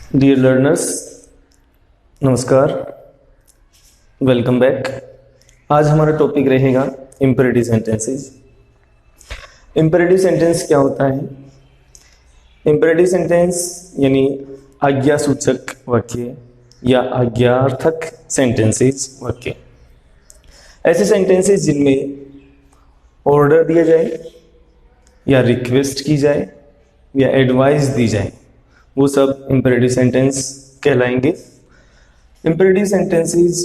Dear learners, नमस्कार, welcome back. आज हमारा टॉपिक रहेगा इम्पेरेटिव सेंटेंसेस। इम्पेरेटिव सेंटेंस क्या होता है? इम्पेरेटिव सेंटेंस यानी आज्ञा सूचक वाक्य या आज्ञार्थक सेंटेंसेस वाक्य। ऐसे सेंटेंसेस जिनमें ऑर्डर दिया जाए या रिक्वेस्ट की जाए या एडवाइस दी जाए, वो सब इम्पेरेटिव सेंटेंस कहलाएंगे। इम्पेरेटिव सेंटेंसेस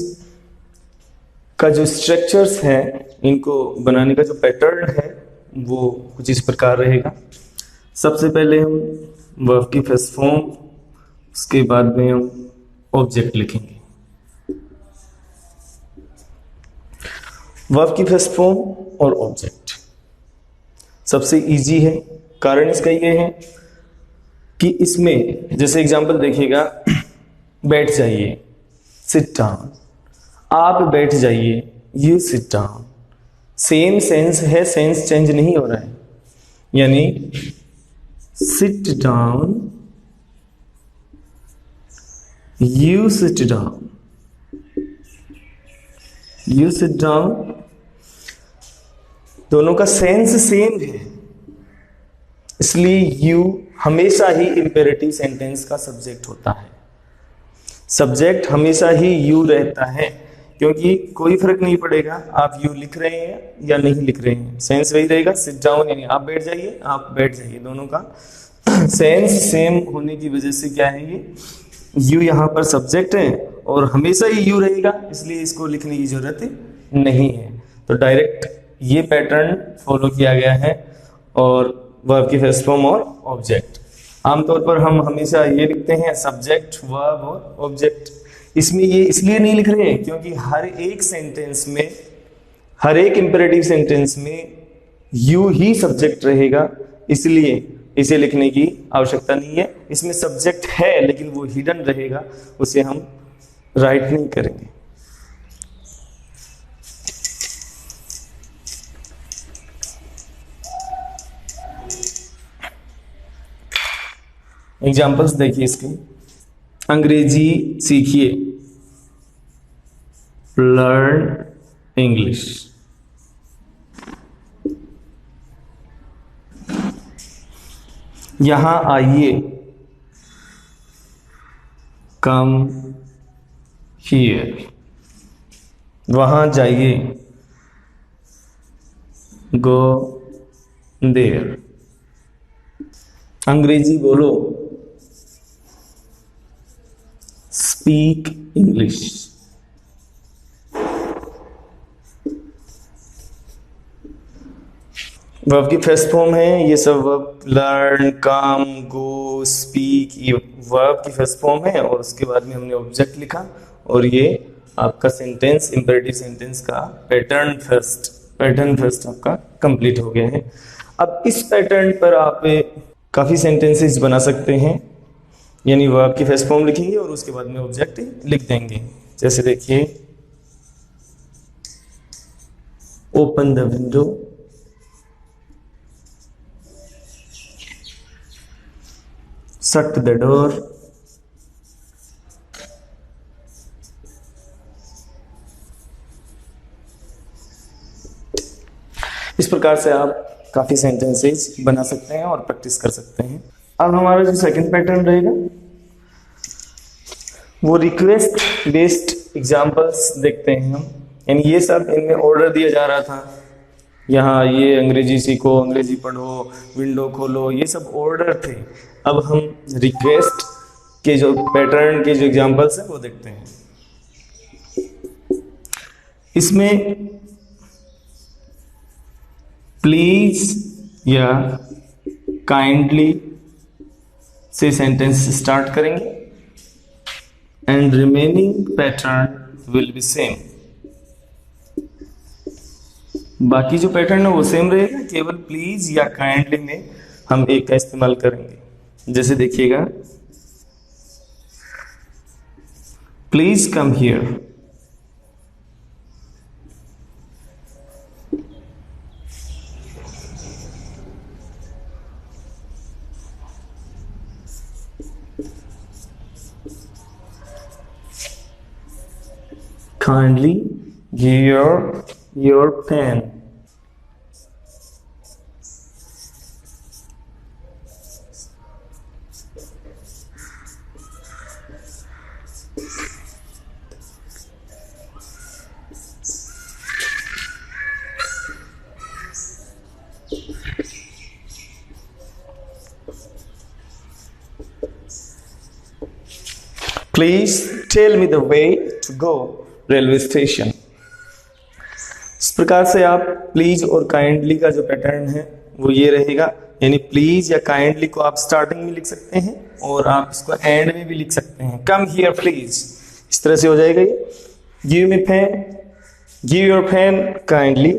का जो स्ट्रक्चर्स है, इनको बनाने का जो पैटर्न है वो कुछ इस प्रकार रहेगा। सबसे पहले हम वर्ब की फर्स्ट फॉर्म, उसके बाद में हम ऑब्जेक्ट लिखेंगे। वर्ब की फर्स्ट फॉर्म और ऑब्जेक्ट सबसे इजी है। कारण इसका ये है कि इसमें जैसे एग्जांपल देखिएगा, बैठ जाइए, सिट डाउन, आप बैठ जाइए, you sit down. Same sense है, सेंस चेंज नहीं हो रहा है। यानी sit down, you sit down, you sit down, दोनों का सेंस सेम है। इसलिए यू हमेशा ही इंपेरेटिव सेंटेंस का सब्जेक्ट होता है। सब्जेक्ट हमेशा ही यू रहता है, क्योंकि कोई फर्क नहीं पड़ेगा आप यू लिख रहे हैं या नहीं लिख रहे हैं, सेंस वही रहेगा। सिट डाउन यानी आप बैठ जाइए, आप बैठ जाइए, दोनों का सेंस सेम होने की वजह से क्या है, ये यू यहाँ पर सब्जेक्ट है और हमेशा ही यू रहेगा, इसलिए इसको लिखने की जरूरत नहीं है। तो डायरेक्ट ये पैटर्न फॉलो किया गया है। और वर्ब की फर्स्ट फॉर्म और ऑब्जेक्ट, आमतौर पर हम हमेशा ये लिखते हैं सब्जेक्ट, वर्ब और ऑब्जेक्ट। इसमें ये इसलिए नहीं लिख रहे हैं क्योंकि हर एक सेंटेंस में, हर एक इंपेरेटिव सेंटेंस में यू ही सब्जेक्ट रहेगा, इसलिए इसे लिखने की आवश्यकता नहीं है। इसमें सब्जेक्ट है लेकिन वो हिडन रहेगा, उसे हम राइट नहीं करेंगे। एग्जाम्पल्स देखिए इसके। अंग्रेजी सीखिए, लर्न इंग्लिश। यहां आइए, कम हियर। वहां जाइए, गो देयर। अंग्रेजी बोलो, स्पीक इंग्लिश। वर्ब की फर्स्ट फॉर्म है, ये सब verb learn, come, go, speak, ये वर्ब की फर्स्ट फॉर्म है। और उसके बाद में हमने ऑब्जेक्ट लिखा और ये आपका सेंटेंस, इंपेरेटिव सेंटेंस का पैटर्न फर्स्ट आपका कंप्लीट हो गया है। अब इस पैटर्न पर आप काफी सेंटेंसेस बना सकते हैं। यानी वर्ब की फर्स्ट फॉर्म लिखेंगे और उसके बाद में ऑब्जेक्ट लिख देंगे। जैसे देखिए, open the window, shut the door, इस प्रकार से आप काफी सेंटेंसेस बना सकते हैं और प्रैक्टिस कर सकते हैं। अब हमारा जो सेकंड पैटर्न रहेगा वो रिक्वेस्ट बेस्ड एग्जांपल्स देखते हैं हम। यानी ये सब इनमें ऑर्डर दिया जा रहा था, यहाँ ये अंग्रेजी सीखो, अंग्रेजी पढ़ो, विंडो खोलो, ये सब ऑर्डर थे। अब हम रिक्वेस्ट के जो पैटर्न के जो एग्जांपल्स हैं वो देखते हैं। इसमें प्लीज या काइंडली से सेंटेंस स्टार्ट करेंगे and remaining pattern will be same. बाकी जो पैटर्न है वो सेम रहेगा, केवल प्लीज या काइंडली में हम एक का इस्तेमाल करेंगे। जैसे देखिएगा, please come here, kindly give your pen. Please tell me the way to go railway station. इस प्रकार से आप प्लीज और काइंडली का जो पैटर्न है वो ये रहेगा, यानी प्लीज या काइंडली को आप स्टार्टिंग में लिख सकते हैं और आप इसको एंड में भी लिख सकते हैं। कम हियर प्लीज, इस तरह से हो जाएगा ये। Give me pen, give your pen kindly,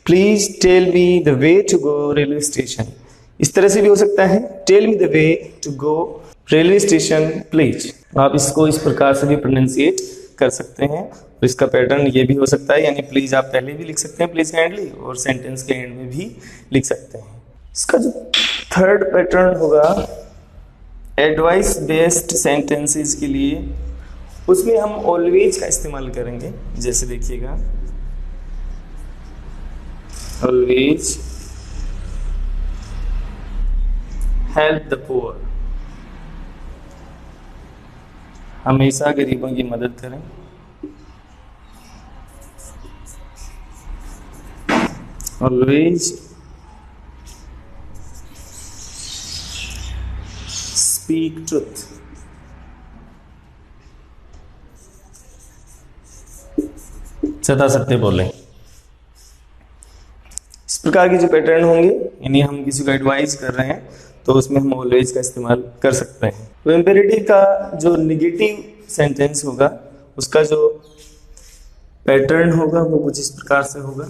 please tell me the way to go railway station. इस तरह से भी हो सकता है, tell me the way to go railway station please. आप इसको इस प्रकार से भी प्रोनाउंसिएट कर सकते हैं और इसका पैटर्न ये भी हो सकता है, यानी प्लीज आप पहले भी लिख सकते हैं प्लीज काइंडली, और सेंटेंस के एंड में भी लिख सकते हैं। इसका जो थर्ड पैटर्न होगा एडवाइस बेस्ड सेंटेंसेस के लिए, उसमें हम ऑलवेज का इस्तेमाल करेंगे। जैसे देखिएगा, ऑलवेज हेल्प द पुअर, हमेशा गरीबों की मदद करें। ऑलवेज स्पीक ट्रुथ, सदा सत्य बोलें। इस प्रकार के जो पैटर्न होंगे, यानी हम किसी को एडवाइस कर रहे हैं तो उसमें हम ऑलवेज का इस्तेमाल कर सकते हैं। तो इम्पेरेटिव का जो निगेटिव सेंटेंस होगा उसका जो पैटर्न होगा वो कुछ इस प्रकार से होगा।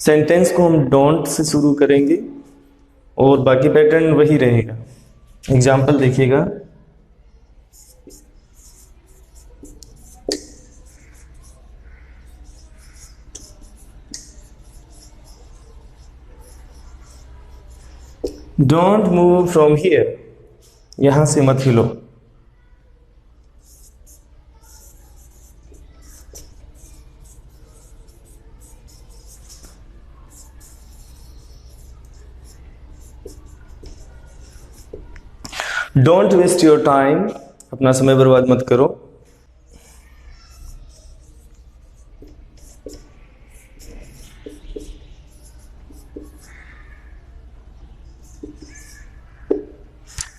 सेंटेंस को हम डोंट से शुरू करेंगे और बाकी पैटर्न वही रहेगा। एग्जाम्पल देखिएगा, डोंट मूव फ्रॉम हियर, यहां से मत हिलो। डोंट वेस्ट योर टाइम, अपना समय बर्बाद मत करो।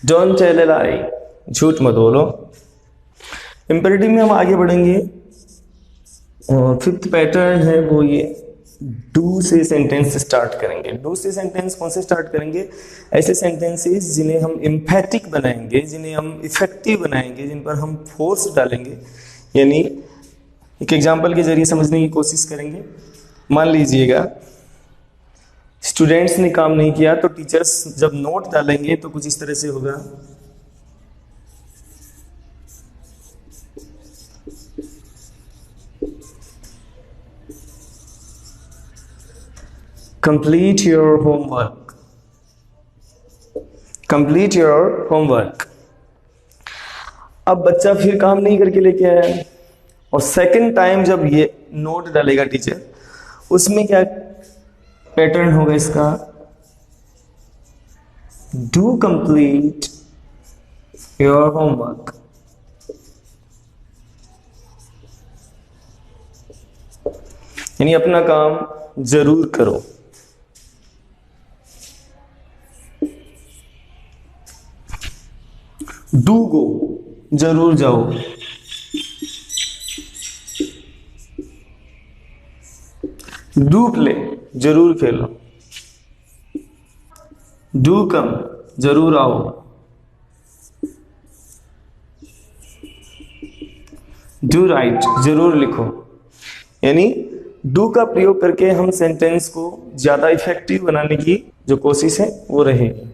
डोंट टेल अ लाई, झूठ मत बोलो। इंपेरेटिव में हम आगे बढ़ेंगे और फिफ्थ पैटर्न है वो ये डू से सेंटेंस स्टार्ट करेंगे। डू से सेंटेंस कौन से स्टार्ट करेंगे? ऐसे सेंटेंसेस जिन्हें हम एम्फैटिक बनाएंगे, जिन्हें हम इफेक्टिव बनाएंगे, जिन पर हम फोर्स डालेंगे। यानी एक एग्जांपल के जरिए समझने की कोशिश करेंगे। मान लीजिएगा स्टूडेंट्स ने काम नहीं किया तो टीचर्स जब नोट डालेंगे तो कुछ इस तरह से होगा, complete your homework, complete your homework. अब बच्चा फिर काम नहीं करके लेके आया और सेकंड टाइम जब ये नोट डालेगा टीचर, उसमें क्या पैटर्न होगा इसका? Do complete your homework. यानी अपना काम जरूर करो। डू गो, जरूर जाओ। डू प्ले, जरूर खेलो। डू कम, जरूर आओ। डू राइट, जरूर लिखो। यानी डू का प्रयोग करके हम सेंटेंस को ज्यादा इफेक्टिव बनाने की जो कोशिश है वो रहेगी।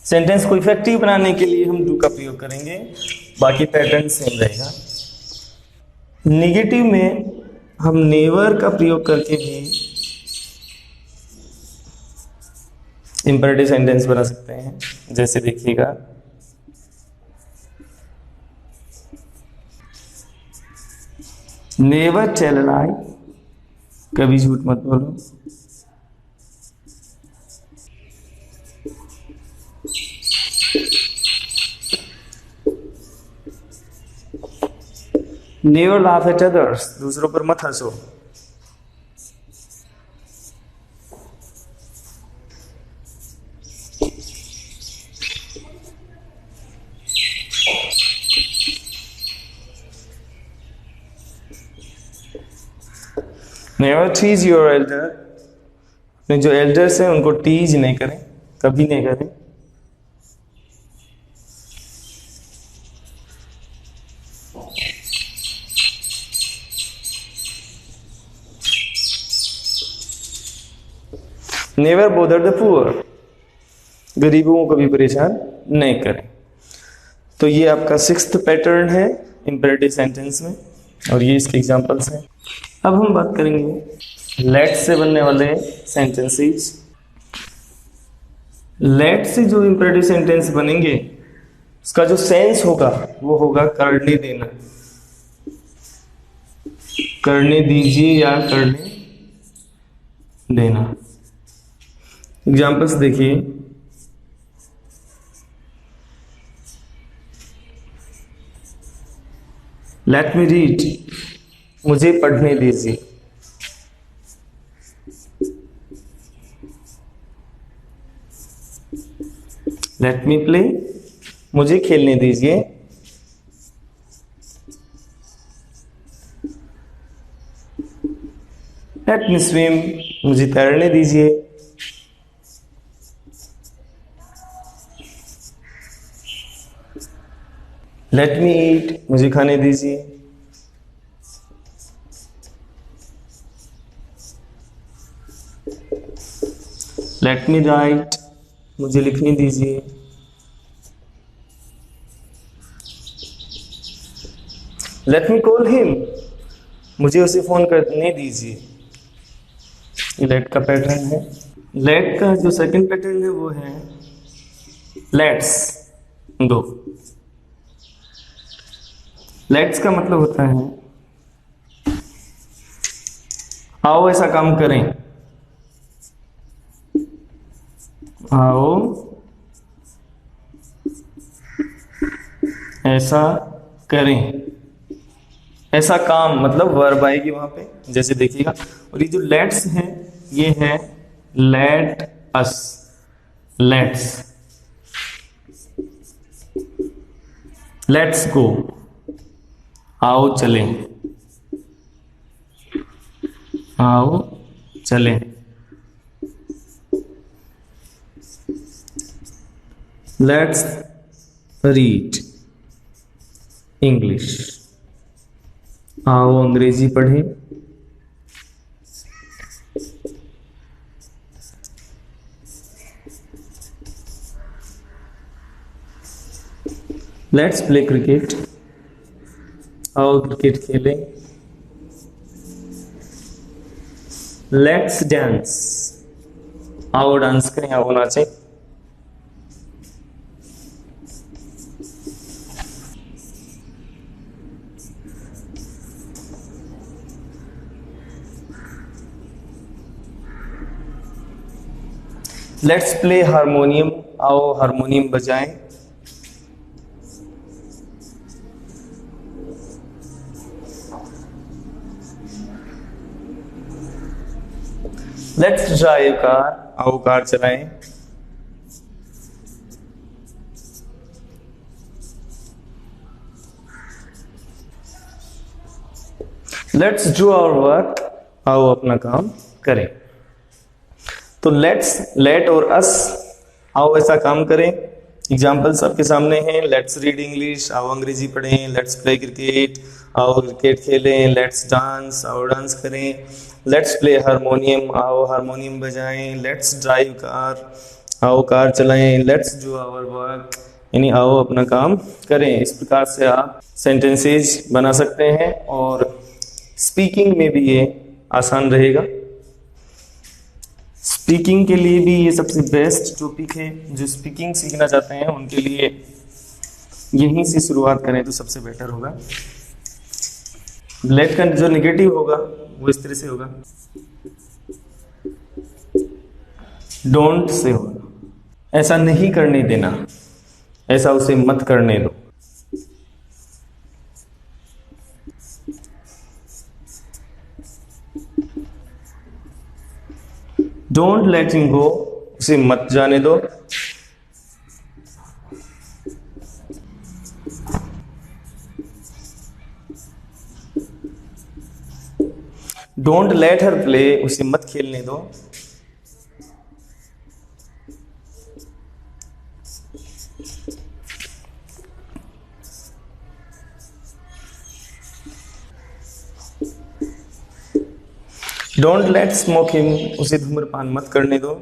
सेंटेंस को इफेक्टिव बनाने के लिए हम डू का प्रयोग करेंगे, बाकी पैटर्न सेम रहेगा। निगेटिव में हम नेवर का प्रयोग करके भी इंपेरेटिव सेंटेंस बना सकते हैं। जैसे देखिएगा, नेवर टेल अ लाई, कभी झूठ मत बोलो। नेवर लाफ एट अदर्स, दूसरों पर मत हंसो। नेवर टीज योर एल्डर, अपने जो एल्डर्स हैं उनको टीज नहीं करें, कभी नहीं करें। नेवर बोदर द पुअर, गरीबों को कभी परेशान नहीं करें। तो ये आपका 6th पैटर्न है इंपेरेटिव सेंटेंस में, और ये इसके एग्जांपल्स हैं। अब हम बात करेंगे लेट से बनने वाले सेंटेंसेस। लेट से जो इंपेरेटिव सेंटेंस बनेंगे उसका जो सेंस होगा वो होगा करने देना, करने दीजिए या करने देना। एग्जांपल्स देखिए, लेट मी रीड, मुझे पढ़ने दीजिए। लेट मी प्ले, मुझे खेलने दीजिए। लेट मी स्विम, मुझे तैरने दीजिए। लेट मी ईट, मुझे खाने दीजिए। लेट मी राइट, मुझे लिखने दीजिए। लेट मी कॉल हिम, मुझे उसे फोन करने दीजिए। ये लेट का पैटर्न है। लेट का जो सेकंड पैटर्न है वो है लेट्स दो। लेट्स का मतलब होता है आओ ऐसा काम करें, आओ ऐसा करें। ऐसा काम मतलब वर्ब आएगी वहां पे, जैसे देखिएगा। और ये जो लेट्स है ये है let us, let's, let's go, आओ चलें, आओ चलें। लेट्स रीड इंग्लिश, आओ अंग्रेजी पढ़ें। लेट्स प्ले क्रिकेट, आओ क्रिकेट खेलें। लेट्स डांस, आओ डांस करें, आओ नाचें। लेट्स प्ले हारमोनियम, आओ हारमोनियम बजाएं। लेट्स ड्राइव कार, आओ कार चलाएं। लेट्स डू आवर वर्क, आओ अपना काम करें। तो लेट्स, लेट और अस, आओ ऐसा काम करें। एग्जाम्पल्स आपके सामने हैं। लेट्स रीड इंग्लिश, आओ अंग्रेजी पढ़ें। लेट्स प्ले क्रिकेट, आओ क्रिकेट खेलें। लेट्स डांस, आओ डांस करें। लेट्स प्ले हारमोनियम, आओ हारमोनियम बजाएं। लेट्स ड्राइव कार, आओ कार चलाएं। लेट्स डू आवर वर्क, यानी आओ अपना काम करें। इस प्रकार से आप सेंटेंसेस बना सकते हैं और स्पीकिंग में भी ये आसान रहेगा। स्पीकिंग के लिए भी ये सबसे बेस्ट टॉपिक है। जो स्पीकिंग सीखना चाहते हैं उनके लिए यहीं से शुरुआत करें तो सबसे बेटर होगा। लेट का जो निगेटिव होगा वो इस तरह से होगा, डोंट से होगा, ऐसा नहीं करने देना, ऐसा उसे मत करने दो। डोंट लेट हिम गो, उसे मत जाने दो। डोंट लेट हर प्ले, उसे मत खेलने दो। डोंट लेट स्मोक हिम, उसे धूम्रपान मत करने दो।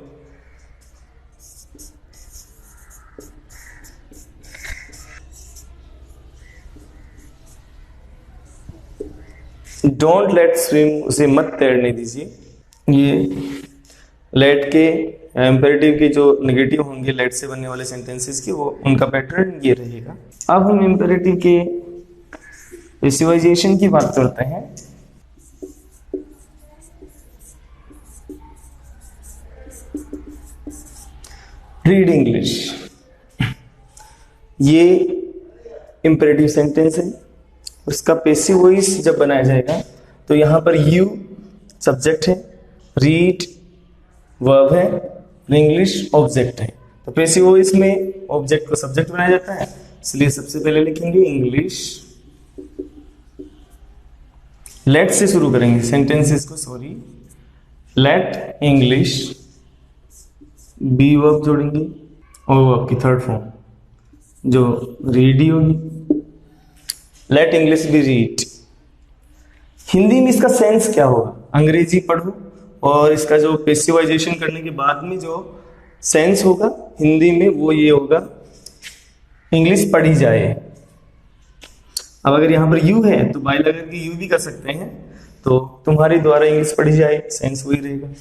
डोंट लेट स्विम, उसे मत तैरने दीजिए। ये लेट के इम्पेरेटिव के जो नेगेटिव होंगे लेट से बनने वाले सेंटेंसेस की, वो उनका पैटर्न ये रहेगा। अब हम इम्पेरेटिव के पैसिवाइजेशन की बात करते हैं। रीड इंग्लिश, ये इम्पेरेटिव सेंटेंस है। उसका पैसिव वॉइस जब बनाया जाएगा तो यहां पर यू सब्जेक्ट है, रीड वर्ब है, इंग्लिश ऑब्जेक्ट है। तो पैसिव वॉइस में ऑब्जेक्ट को सब्जेक्ट बनाया जाता है, इसलिए सबसे पहले लिखेंगे इंग्लिश। लेट से शुरू करेंगे सेंटेंसेस को, sorry. Let English, be verb जोड़ेंगे और वर्ब की थर्ड फॉर्म जो रीड ही होगी। Let English be read. Hindi में इसका सेंस क्या होगा? अंग्रेजी पढ़ो और इसका जो पैसिवाइजेशन करने के बाद में जो सेंस होगा हिंदी में वो ये होगा, इंग्लिश पढ़ी जाए। अब अगर यहां पर यू है तो बाय लगा के यू भी कर सकते हैं, तो तुम्हारे द्वारा इंग्लिश पढ़ी जाए, सेंस वही रहेगा।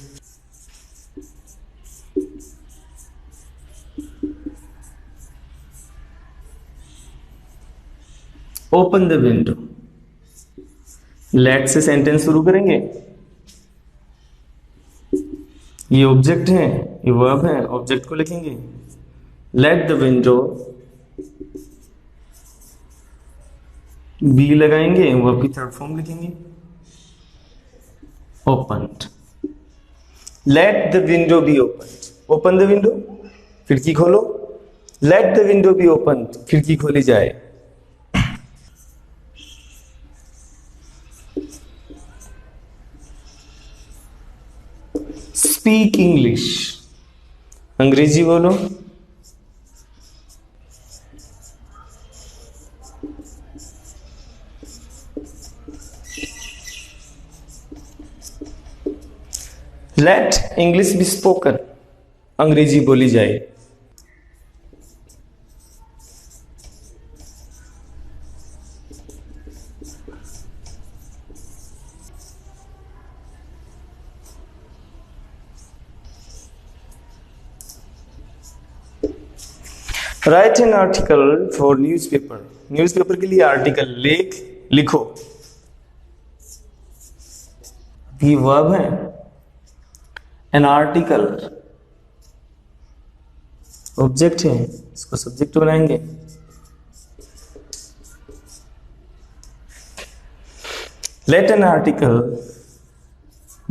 ओपन द विंडो, लेट से सेंटेंस शुरू करेंगे। ये ऑब्जेक्ट है, ये वर्ब है, ऑब्जेक्ट को लिखेंगे। लेट द विंडो, बी लगाएंगे, वर्ब की थर्ड फॉर्म लिखेंगे, opened. Let the window be opened, open the window, खिड़की खोलो। Let the window be opened, खिड़की खोली जाए। स्पीक इंग्लिश, अंग्रेजी बोलो। लेट इंग्लिश बी स्पोकन, अंग्रेजी बोली जाए। Right an article for newspaper, newspaper के लिए आर्टिकल लेख लिखो। ये वर्ब है। एन आर्टिकल ऑब्जेक्ट है, इसको सब्जेक्ट बनाएंगे। Let an article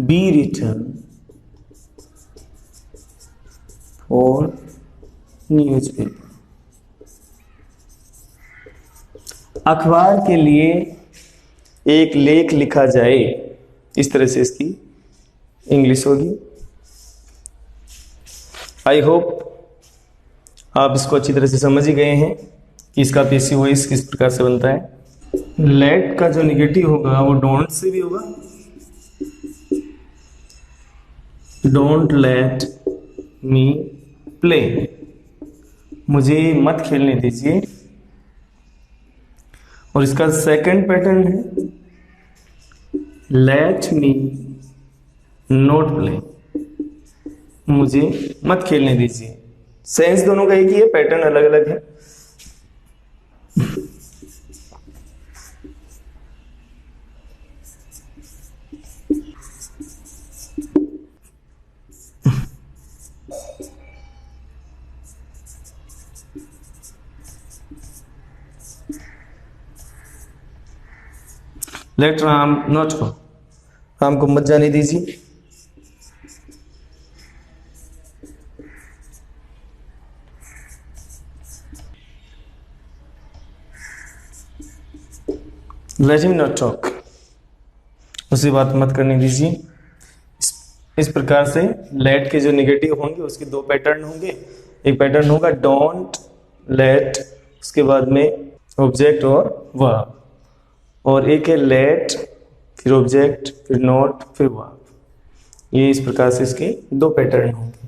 be written for newspaper, अखबार के लिए एक लेख लिखा जाए। इस तरह से इसकी इंग्लिश होगी। आई होप आप इसको अच्छी तरह से समझ ही गए हैं कि इसका पैसिव वॉइस किस प्रकार से बनता है। लेट का जो निगेटिव होगा वो डोंट से भी होगा। डोंट लेट मी प्ले, मुझे मत खेलने दीजिए। और इसका सेकंड पैटर्न है लेट मी नॉट प्ले, मुझे मत खेलने दीजिए। सेंस दोनों का एक ही है, पैटर्न अलग अलग है। Let Ram not go, Ram को मत जाने दीजिए। लेट हिम नॉट टॉक, उसे बात मत करने दीजिए। इस प्रकार से लेट के जो नेगेटिव होंगे उसके दो पैटर्न होंगे। एक पैटर्न होगा डोंट लेट, उसके बाद में ऑब्जेक्ट और वर्ब, और एक है लेट फिर ऑब्जेक्ट फिर नॉट फिर वर्ब। ये इस प्रकार से इसके दो पैटर्न होंगे।